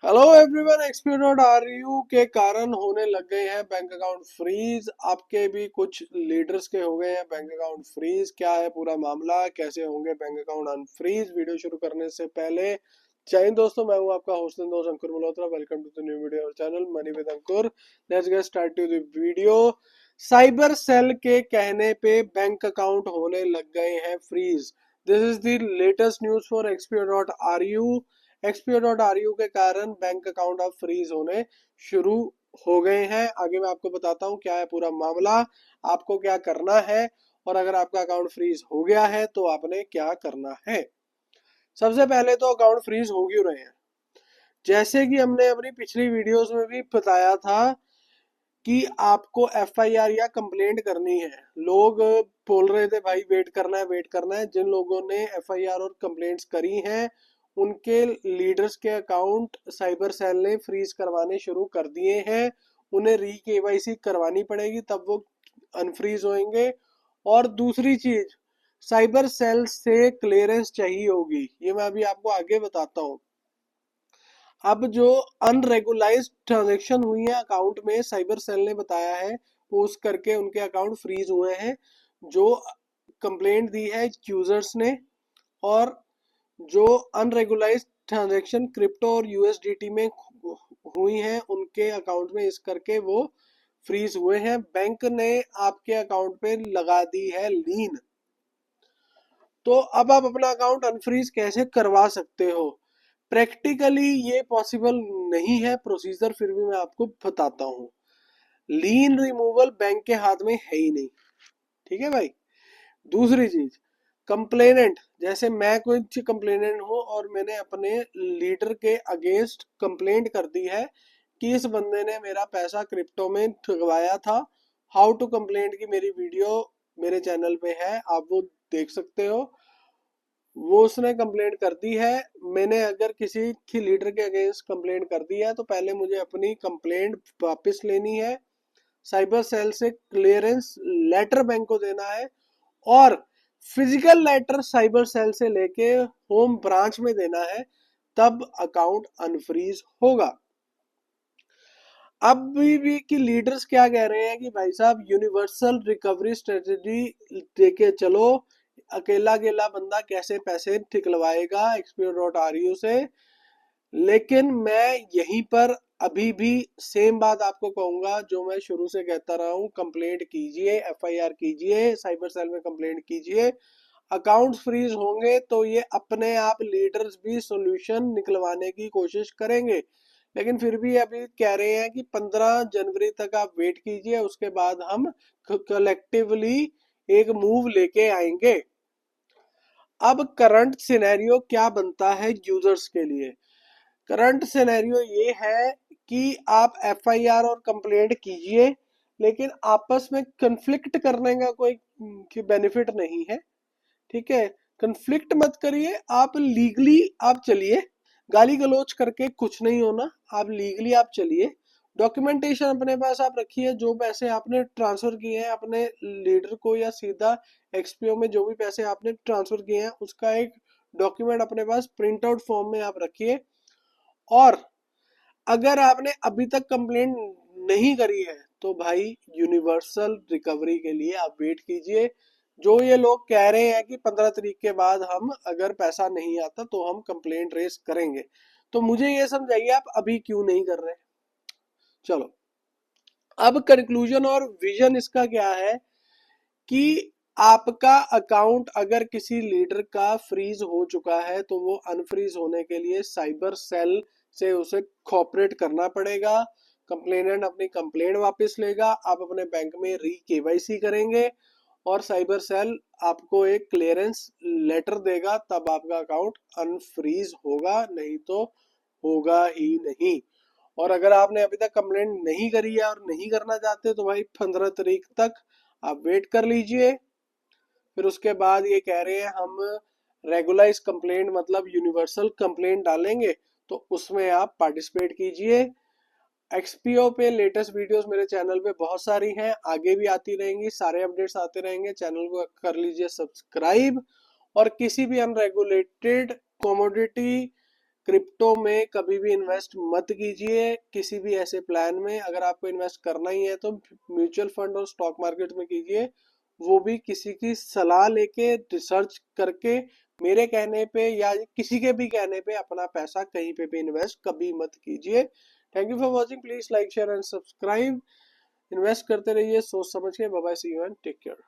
Hello everyone, XP.RU के कारण होने लग गए हैं बैंक अकाउंट फ्रीज। आपके भी कुछ लीडर्स के हो गए हैं बैंक अकाउंट फ्रीज। क्या है पूरा मामला, कैसे होंगे बैंक अकाउंट अनफ्रीज? वीडियो शुरू करने से पहले जय हिंद दोस्तों, मैं हूं आपका होस्ट दोस्त Ankur Malhotra. Welcome to the new video और channel money with Ankur. Let's get start to the video. Cyber cell के कहने पे बैंक अकाउंट होने लग गए हैं freeze. This is the latest news for XP.RU। XP.RU के कारण बैंक अकाउंट अब फ्रीज होने शुरू हो गए हैं। आगे मैं आपको बताता हूँ क्या है पूरा मामला, आपको क्या करना है, और अगर आपका अकाउंट फ्रीज हो गया है तो आपने क्या करना है। सबसे पहले तो अकाउंट फ्रीज हो क्यों रहे हैं। जैसे कि हमने अपनी पिछली वीडियोस में भी बताया था कि आपको FIR या कंप्लेंट करनी है। लोग बोल रहे थे भाई वेट करना है वेट करना है। जिन लोगों ने FIR और कंप्लेंट्स करी हैं उनके लीडर्स के अकाउंट साइबर सेल ने फ्रीज करवाने शुरू कर दिए हैं। उन्हें KYC करवानी पड़ेगी तब वो अनफ्रीज होंगे। और दूसरी चीज, साइबर सेल से क्लियरेंस चाहिए होगी, ये मैं अभी आपको आगे बताता हूँ। अब जो अनरेगुलाइज्ड ट्रांजेक्शन हुई है अकाउंट में, साइबर सेल ने बताया है पोस्ट करके उनके अकाउंट फ्रीज हुए हैं। जो कंप्लेंट दी है यूजर्स ने, और जो अनरेगुलाइज्ड ट्रांजैक्शन क्रिप्टो और USDT में हुई हैं उनके अकाउंट में, इस करके वो फ्रीज हुए हैं। बैंक ने आपके अकाउंट पे लगा दी है लीन। तो अब आप अपना अकाउंट अनफ्रीज कैसे करवा सकते हो। प्रैक्टिकली ये पॉसिबल नहीं है प्रोसीजर, फिर भी मैं आपको बताता हूँ। लीन रिमूवल बैंक के हाथ में है ही नहीं, ठीक है भाई। दूसरी चीज, कंप्लेनेंट, जैसे मैं कोई कंप्लेनेंट हूँ और मैंने अपने लीडर के अगेंस्ट कंप्लेंट कर दी है कि इस बंदे ने मेरा पैसा क्रिप्टो में ठगवाया था। हाउ टू कंप्लेंट की मेरी वीडियो मेरे चैनल पे है, आप वो देख सकते हो। वो उसने कंप्लेंट कर दी है। मैंने अगर किसी की लीडर के अगेंस्ट कंप्लेंट कर दी है तो पहले मुझे अपनी कंप्लेंट वापस लेनी है, साइबर सेल से क्लियरेंस लेटर बैंक को देना है, और फिजिकल लेटर साइबर सेल से लेके होम ब्रांच में देना है, तब अकाउंट अनफ्रीज होगा। अब भी कि लीडर्स क्या कह रहे हैं कि भाई साहब यूनिवर्सल रिकवरी स्ट्रेटेजी लेके चलो। अकेला अकेला बंदा कैसे पैसे निकलवाएगा XP.RU से। लेकिन मैं यहीं पर अभी भी सेम बात आपको कहूंगा जो मैं शुरू से कहता रहा हूं, कंप्लेंट कीजिए, FIR कीजिए, साइबर सेल में कंप्लेंट कीजिए। अकाउंट फ्रीज होंगे तो ये अपने आप लीडर्स भी सॉल्यूशन निकलवाने की कोशिश करेंगे। लेकिन फिर भी अभी कह रहे हैं कि 15 जनवरी तक आप वेट कीजिए, उसके बाद हम कलेक्टिवली एक मूव लेके आएंगे। अब करंट सिनेरियो क्या बनता है यूजर्स के लिए। करंट सिनेरियो ये है कि आप FIR और कंप्लेंट कीजिए, लेकिन आपस में कंफ्लिक्ट करने का कोई बेनिफिट नहीं है, ठीक है। कंफ्लिक्ट मत करिए, आप लीगली आप चलिए। गाली गलौज करके कुछ नहीं होना, आप लीगली आप चलिए। डॉक्यूमेंटेशन अपने पास आप रखिए, जो पैसे आपने ट्रांसफर किए हैं अपने लीडर को या सीधा XPO में जो भी पैसे आपने ट्रांसफर किए हैं उसका एक डॉक्यूमेंट अपने पास प्रिंट आउट फॉर्म में आप रखिए। और अगर आपने अभी तक कंप्लेंट नहीं करी है तो भाई यूनिवर्सल रिकवरी के लिए आप वेट कीजिए। जो ये लोग कह रहे हैं कि 15 तारीख के बाद हम अगर पैसा नहीं आता तो हम कंप्लेंट रेस करेंगे, तो मुझे ये समझाइए आप अभी क्यों नहीं कर रहे। चलो, अब कंक्लूजन और विजन इसका क्या है कि आपका अकाउंट अगर किसी लीडर का फ्रीज हो चुका है तो वो अनफ्रीज होने के लिए साइबर सेल से उसे कोऑपरेट करना पड़ेगा। कंप्लेनेंट अपनी कंप्लेंट वापस लेगा, आप अपने बैंक में KYC करेंगे, और साइबर सेल आपको एक क्लियरेंस लेटर देगा, तब आपका अकाउंट अनफ्रीज होगा, नहीं तो होगा ही नहीं। और अगर आपने अभी तक कंप्लेंट नहीं करी है और नहीं करना चाहते तो भाई 15 तारीख तक आप वेट कर लीजिए। फिर उसके बाद ये कह रहे हैं हम रेगुलाइज कंप्लेंट मतलब यूनिवर्सल कंप्लेंट डालेंगे, तो उसमें आप पार्टिसिपेट कीजिए। XPO पे लेटेस्ट वीडियोस मेरे चैनल पे बहुत सारी हैं, आगे भी आती रहेंगी, सारे अपडेट्स आते रहेंगे। चैनल को कर लीजिए सब्सक्राइब। और किसी भी अनरेगुलेटेड कमोडिटी क्रिप्टो में कभी भी इन्वेस्ट मत कीजिए, किसी भी ऐसे प्लान में। अगर आपको इन्वेस्ट करना ही है तो म्यूचुअल फंड और स्टॉक मार्केट में कीजिए, वो भी किसी की सलाह लेके, रिसर्च करके। मेरे कहने पे या किसी के भी कहने पे अपना पैसा कहीं पे भी इन्वेस्ट कभी मत कीजिए। Thank you for watching, please like share and subscribe. Invest करते रहिए सोच समझ के। Bye bye, see you and take care.